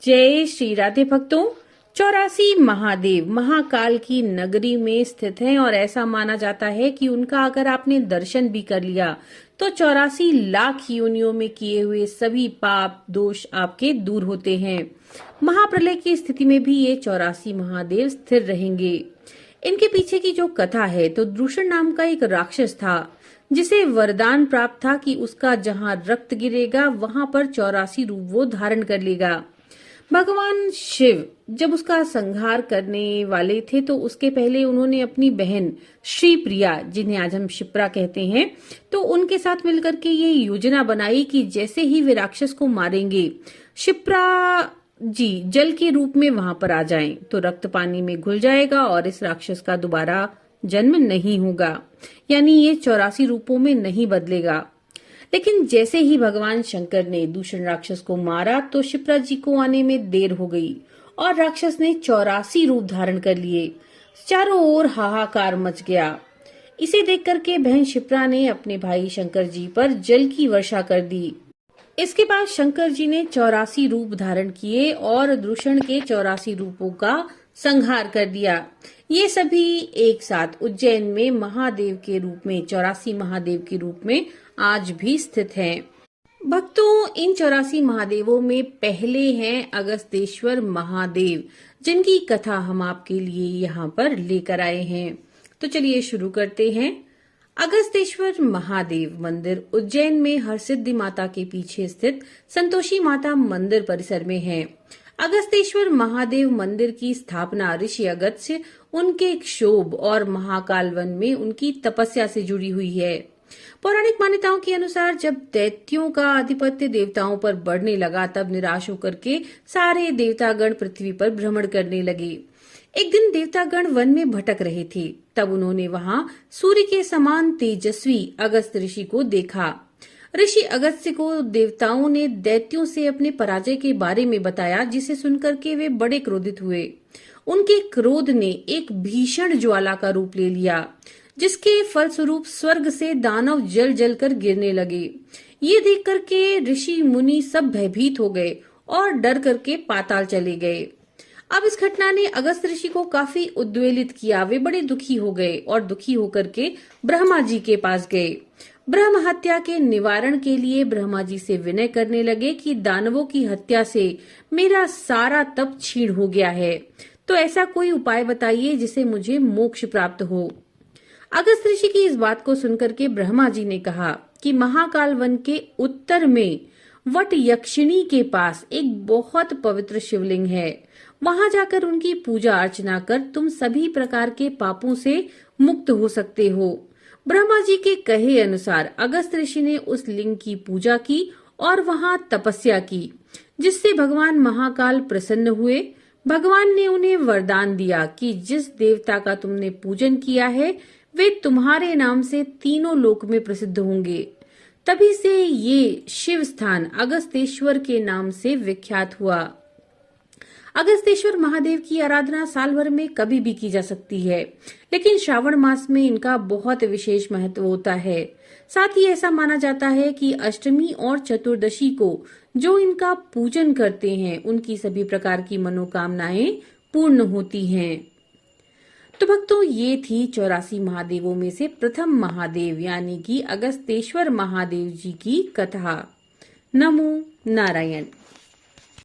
जय श्री राधे भक्तों। 84 महादेव महाकाल की नगरी में स्थित हैं और ऐसा माना जाता है कि उनका अगर आपने दर्शन भी कर लिया तो 84 लाख योनियों में किए हुए सभी पाप दोष आपके दूर होते हैं। महाप्रलय की स्थिति में भी ये 84 महादेव स्थिर रहेंगे। इनके पीछे की जो कथा है तो दूषण नाम का एक राक्षस था जिसे वरदान प्राप्त था कि उसका जहां रक्त गिरेगा वहां पर 84 रूप वो धारण कर लेगा। भगवान शिव जब उसका संहार करने वाले थे तो उसके पहले उन्होंने अपनी बहन श्री प्रिया, जिन्हें आज हम शिप्रा कहते हैं, तो उनके साथ मिलकर के ये योजना बनाई कि जैसे ही वे राक्षस को मारेंगे, शिप्रा जी जल के रूप में वहां पर आ जाएं तो रक्त पानी में घुल जाएगा और इस राक्षस का दोबारा जन्म नहीं होगा, यानी ये 84 रूपों में नहीं बदलेगा। लेकिन जैसे ही भगवान शंकर ने दूषण राक्षस को मारा तो शिप्रा जी को आने में देर हो गई और राक्षस ने 84 रूप धारण कर लिए। चारों ओर हाहाकार मच गया। इसे देख करके बहन शिप्रा ने अपने भाई शंकर जी पर जल की वर्षा कर दी। इसके बाद शंकर जी ने 84 रूप धारण किए और दूषण के 84 रूपों का संहार कर दिया। ये सभी एक साथ उज्जैन में महादेव के रूप में, 84 महादेव के रूप में आज भी स्थित हैं। भक्तों, इन 84 महादेवों में पहले हैं अगस्तेश्वर महादेव, जिनकी कथा हम आपके लिए यहाँ पर लेकर आए हैं। तो चलिए शुरू करते हैं। अगस्तेश्वर महादेव मंदिर उज्जैन में हरसिद्धि माता के पीछे स्थित संतोषी माता मंदिर परिसर में है। अगस्तेश्वर महादेव मंदिर की स्थापना ऋषि अगस्त्य उनके क्षोभ और महाकाल वन में उनकी तपस्या से जुड़ी हुई है। पौराणिक मान्यताओं के अनुसार जब दैत्यों का आधिपत्य देवताओं पर बढ़ने लगा तब निराश होकर के सारे देवतागण पृथ्वी पर भ्रमण करने लगे। एक दिन देवतागण वन में भटक रहे थे, तब उन्होंने वहां सूर्य के समान तेजस्वी अगस्त्य ऋषि को देखा। ऋषि अगस्त्य को देवताओं ने दैत्यों से अपने पराजय के बारे में बताया, जिसे सुनकर के वे बड़े क्रोधित हुए। उनके क्रोध ने एक भीषण ज्वाला का रूप ले लिया, जिसके फलस्वरूप स्वर्ग से दानव जल जल कर गिरने लगे। ये देख करके ऋषि मुनि सब भयभीत हो गए और डर करके पाताल चले गए। अब इस घटना ने अगस्त्य ऋषि को काफी उद्वेलित किया। वे बड़े दुखी हो गए और दुखी होकर के ब्रह्मा जी के पास गए। ब्रह्म हत्या के निवारण के लिए ब्रह्मा जी से विनय करने लगे कि दानवों की हत्या से मेरा सारा तप क्षीण हो गया है, तो ऐसा कोई उपाय बताइए जिसे मुझे मोक्ष प्राप्त हो। अगस्त्य ऋषि की इस बात को सुनकर के ब्रह्मा जी ने कहा कि महाकाल वन के उत्तर में वट यक्षिणी के पास एक बहुत पवित्र शिवलिंग है। वहां जाकर उनकी पूजा अर्चना कर तुम सभी प्रकार के पापों से मुक्त हो सकते हो। ब्रह्मा जी के कहे अनुसार अगस्त्य ऋषि ने उस लिंग की पूजा की और वहां तपस्या की, जिससे भगवान महाकाल प्रसन्न हुए। भगवान ने उन्हें वरदान दिया कि जिस देवता का तुमने पूजन किया है वे तुम्हारे नाम से तीनों लोक में प्रसिद्ध होंगे। तभी से ये शिव स्थान अगस्तेश्वर के नाम से विख्यात हुआ। अगस्तेश्वर महादेव की आराधना साल भर में कभी भी की जा सकती है, लेकिन श्रावण मास में इनका बहुत विशेष महत्व होता है। साथ ही ऐसा माना जाता है कि अष्टमी और चतुर्दशी को जो इनका पूजन करते हैं उनकी सभी प्रकार की मनोकामनाएं पूर्ण होती हैं। तो भक्तों, ये थी 84 महादेवों में से प्रथम महादेव यानी कि अगस्तेश्वर महादेव जी की कथा। नमो नारायण।